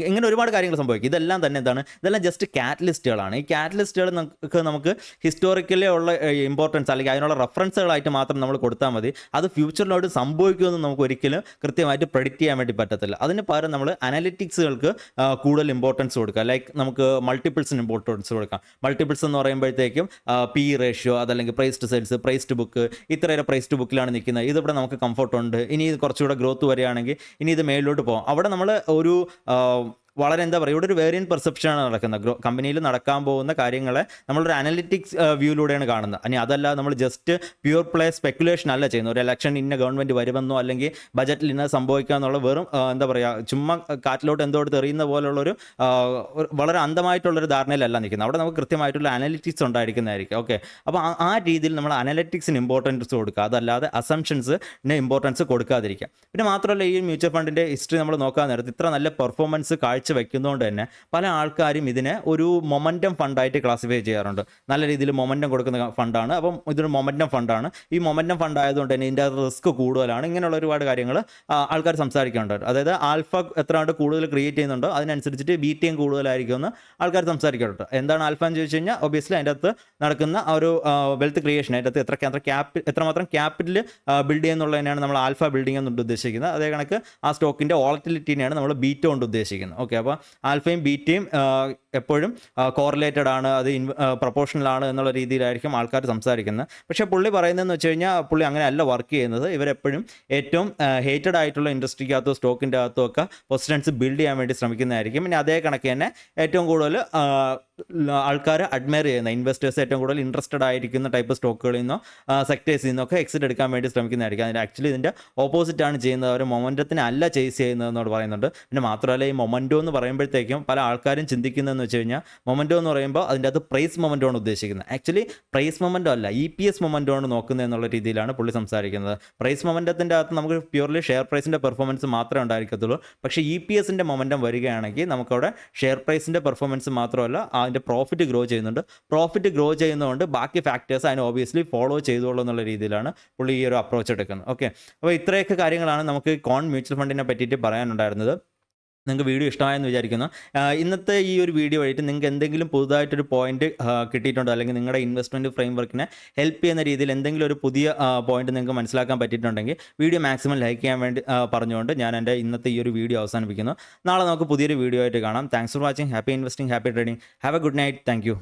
ഇങ്ങനെ ഒരുപാട് കാര്യങ്ങൾ സംഭവിക്കും. ഇതെല്ലാം തന്നെ എന്താണ്, ഇതെല്ലാം ജസ്റ്റ് കാറ്റലിസ്റ്റുകളാണ്. ഈ കാറ്റലിസ്റ്റുകൾ നമുക്ക് ഹിസ്റ്റോറിക്കലി ഉള്ള ഇമ്പോർട്ടൻസ് അല്ലെങ്കിൽ അതിനുള്ള റെഫറൻസുകളായിട്ട് മാത്രം നമ്മൾ കൊടുത്താൽ മതി. അത് ഫ്യൂച്ചറിലോട്ട് സംഭവിക്കുമെന്ന് നമുക്ക് ഒരിക്കലും കൃത്യമായിട്ട് പ്രെഡിക്റ്റ് ചെയ്യാൻ വേണ്ടി പറ്റത്തില്ല. അതിന് പകരം നമ്മൾ അനലിറ്റിക്സുകൾക്ക് കൂടുതൽ ഇമ്പോർട്ടൻസ് കൊടുക്കുക. ലൈക്ക് നമുക്ക് മൾട്ടിപ്പിൾസിന് ഇമ്പോർട്ടൻസ് കൊടുക്കാം. മൾട്ടിപ്പിൾസ് എന്ന് പറയുമ്പോഴത്തേക്കും പി റേഷ്യോ, അതല്ലെങ്കിൽ price to sales, price to book, ഇത്രയേറെ പ്രൈസ് ടു ബുക്കിലാണ് നിൽക്കുന്നത്, ഇതിവിടെ നമുക്ക് കംഫർട്ട് ഉണ്ട്, ഇനി ഇത് കുറച്ചുകൂടെ ഗ്രോത്ത് വരികയാണെങ്കിൽ ഇനി ഇത് മേലിലോട്ട് പോകാം. അവിടെ നമ്മൾ ഒരു വളരെ എന്താ പറയുക, ഇവിടെ ഒരു വേരിയൻറ്റ് പെർസെപ്ഷനാണ് നടക്കുന്നത്. കമ്പനിയിൽ നടക്കാൻ പോകുന്ന കാര്യങ്ങളെ നമ്മളൊരു അനലിറ്റിക്സ് വ്യൂയിലൂടെയാണ് കാണുന്നത്. ഇനി അതല്ല നമ്മൾ ജസ്റ്റ് പ്യൂർ പ്ലേ സ്പെക്കുലേഷൻ അല്ല ചെയ്യുന്നത്. ഒരു ഇലക്ഷൻ ഇന്ന ഗവൺമെൻറ് വരുമെന്നോ അല്ലെങ്കിൽ ബജറ്റിൽ ഇന്ന സംഭവിക്കുക എന്നുള്ള വെറും എന്താ പറയുക ചുമ്മാ കാറ്റിലോട്ട് എന്തോടുത്ത് എറിയുന്ന പോലുള്ളൊരു വളരെ അന്ധമായിട്ടുള്ളൊരു ധാരണയിലല്ല നിൽക്കുന്നത്. അവിടെ നമുക്ക് കൃത്യമായിട്ടുള്ള അനലിറ്റിക്സ് ഉണ്ടായിരിക്കുന്നതായിരിക്കും. ഓക്കെ. അപ്പോൾ ആ രീതിയിൽ നമ്മൾ അനലിറ്റിക്സിന് ഇമ്പോർട്ടൻസ് കൊടുക്കുക, അതല്ലാതെ അസംഷൻസിന് ഇമ്പോർട്ടൻസ് കൊടുക്കാതിരിക്കുക. പിന്നെ മാത്രമല്ല, ഈ മ്യൂച്വൽ ഫണ്ടിൻ്റെ ഹിസ്റ്ററി നമ്മൾ നോക്കാൻ നേരത്ത് ഇത്ര നല്ല പെർഫോമൻസ് വെക്കുന്നതുകൊണ്ട് തന്നെ പല ആൾക്കാരും ഇതിനെ ഒരു മൊമെൻറ്റം ഫണ്ടായിട്ട് ക്ലാസിഫൈ ചെയ്യാറുണ്ട്. നല്ല രീതിയിൽ മൊമെൻറ്റം കൊടുക്കുന്ന ഫണ്ടാണ്. അപ്പം ഇതൊരു മൊമെൻറ്റം ഫണ്ടാണ്. ഈ മൊമെൻറ്റം ഫണ്ട് ആയതുകൊണ്ട് തന്നെ ഇതിൻ്റെ റിസ്ക് കൂടുതലാണ്. ഇങ്ങനെയുള്ള ഒരുപാട് കാര്യങ്ങൾ ആൾക്കാർ സംസാരിക്കാറുണ്ട്. അതായത് ആൽഫ എത്രയാണ്ട് കൂടുതൽ ക്രിയേറ്റ് ചെയ്യുന്നുണ്ടോ അതിനനുസരിച്ചിട്ട് ബീറ്റയും കൂടുതലായിരിക്കുമെന്ന് ആൾക്കാർ സംസാരിക്കാറുണ്ട്. എന്താണ് ആൽഫ എന്ന് ചോദിച്ചു കഴിഞ്ഞാൽ ഒബ്വിയസ്ലി അതിൻ്റെ അകത്ത് നടക്കുന്ന ആ ഒരു വെൽത്ത് ക്രിയേഷൻ, അതിൻ്റെ അകത്ത് എത്രമാത്രം ക്യാപിറ്റൽ ബിൽഡ് ചെയ്യുന്നുള്ളതിനാണ് നമ്മൾ ആൽഫ ബിൽഡിംഗ് എന്നുകൊണ്ട് ഉദ്ദേശിക്കുന്നത്. അതേ കണക്ക് ആ സ്റ്റോക്കിൻ്റെ വോളറ്റിലിറ്റിനെയാണ് നമ്മൾ ബീറ്റ കൊണ്ട് ഉദ്ദേശിക്കുന്നത്. ഓക്കെ. അപ്പോൾ ആൽഫയും ബീറ്റയും എപ്പോഴും കോറിലേറ്റഡ് ആണ്, അത് പ്രൊപ്പോർഷണൽ ആണ് എന്നുള്ള രീതിയിലായിരിക്കും ആൾക്കാർ സംസാരിക്കുന്നത്. പക്ഷേ പുള്ളി പറയുന്നതെന്ന് വെച്ച് കഴിഞ്ഞാൽ പുള്ളി അങ്ങനെ അല്ല വർക്ക് ചെയ്യുന്നത്. ഇവരെപ്പോഴും ഏറ്റവും ഹേറ്റഡ് ആയിട്ടുള്ള ഇൻഡസ്ട്രിക്കകത്തോ സ്റ്റോക്കിൻ്റെ അകത്തോ ഒക്കെ പൊസിഷൻസ് ബിൽഡ് ചെയ്യാൻ വേണ്ടി ശ്രമിക്കുന്നതായിരിക്കും. പിന്നെ അതേ കണക്ക് തന്നെ ഏറ്റവും കൂടുതൽ ആൾക്കാർ അഡ്മയർ ചെയ്യുന്ന ഇൻവെസ്റ്റേഴ്സ് ഏറ്റവും കൂടുതൽ ഇൻട്രസ്റ്റഡ് ആയിരിക്കുന്ന ടൈപ്പ് സ്റ്റോക്കുകളിൽ നിന്നോ സെക്ടേഴ്സിൽ നിന്നൊക്കെ എക്സിറ്റ് എടുക്കാൻ വേണ്ടി ശ്രമിക്കുന്നതായിരിക്കും. അതിന് ആക്ച്വലി ഇതിൻ്റെ ഓപ്പോസിറ്റ് ആണ് ചെയ്യുന്നത്. അവർ മൊമെൻറ്റത്തിന് അല്ല ചേസ് ചെയ്യുന്നതെന്നോട് പറയുന്നുണ്ട്. പിന്നെ മാത്രമല്ല, ഈ മൊമെൻറ്റോ എന്ന് പറയുമ്പോഴത്തേക്കും പല ആൾക്കാരും ചിന്തിക്കുന്നതെന്ന് വെച്ച് കഴിഞ്ഞാൽ മൊമെൻറ്റോ എന്ന് പറയുമ്പോൾ അതിൻ്റെ അകത്ത് പ്രൈസ് മൊമെൻറ്റോ ആണ് ഉദ്ദേശിക്കുന്നത്. ആക്ച്വലി പ്രൈസ് മൊമെൻറ്റോ അല്ല, EPS മൊമെൻറ്റോ ആണ് നോക്കുന്നത് എന്നുള്ള രീതിയിലാണ് പുള്ളി സംസാരിക്കുന്നത്. പ്രൈസ് മൊമെൻറ്റത്തിൻ്റെ അകത്ത് നമുക്ക് പ്യൂർലി ഷെയർ പ്രൈസിൻ്റെ പെർഫോമൻസ് മാത്രമേ ഉണ്ടായിരിക്കത്തുള്ളൂ. പക്ഷേ EPSൻ്റെ മൊമെൻറ്റം വരികയാണെങ്കിൽ നമുക്കവിടെ ഷെയർ പ്രൈസിൻ്റെ പെർഫോമൻസ് മാത്രമല്ല, ആ അതിൻ്റെ പ്രോഫിറ്റ് ഗ്രോ ചെയ്യുന്നുണ്ട്. പ്രോഫിറ്റ് ഗ്രോ ചെയ്യുന്നതുകൊണ്ട് ബാക്കി ഫാക്ടേഴ്സ് അതിനെ ഒബിയസ്ലി ഫോളോ ചെയ്തോളൂ എന്നുള്ള രീതിയിലാണ് പുള്ളി ഈ ഒരു അപ്രോച്ച് എടുക്കുന്നത്. ഓക്കെ, അപ്പോൾ ഇത്രയൊക്കെ കാര്യങ്ങളാണ് നമുക്ക് കോൺ മ്യൂച്വൽ ഫണ്ടിനെ പറ്റിയിട്ട് പറയാനുണ്ടായിരുന്നത്. നിങ്ങൾക്ക് വീഡിയോ ഇഷ്ടമായെന്ന് വിചാരിക്കുന്നു. ഇന്നത്തെ ഈ ഒരു വീഡിയോ വഴിയിട്ട് നിങ്ങൾക്ക് എന്തെങ്കിലും പുതുതായിട്ടൊരു പോയിന്റ് കിട്ടിയിട്ടുണ്ടോ, അല്ലെങ്കിൽ നിങ്ങളുടെ ഇൻവെസ്റ്റ്മെൻറ്റ് ഫ്രെയിം വർക്കിനെ ഹെൽപ്പ് ചെയ്യുന്ന രീതിയിൽ എന്തെങ്കിലും ഒരു പുതിയ പോയിന്റ് നിങ്ങൾക്ക് മനസ്സിലാക്കാൻ പറ്റിയിട്ടുണ്ടെങ്കിൽ വീഡിയോ മാക്സിമം ലൈക്ക് ചെയ്യാൻ വേണ്ടി പറഞ്ഞുകൊണ്ട് ഞാൻ എൻ്റെ ഇന്നത്തെ ഈ ഒരു വീഡിയോ അവസാനിപ്പിക്കുന്നു. നാളെ നമുക്ക് പുതിയൊരു വീഡിയോ ആയിട്ട് കാണാം. Thanks for watching. Happy investing, happy trading. Have A good night. Thank you.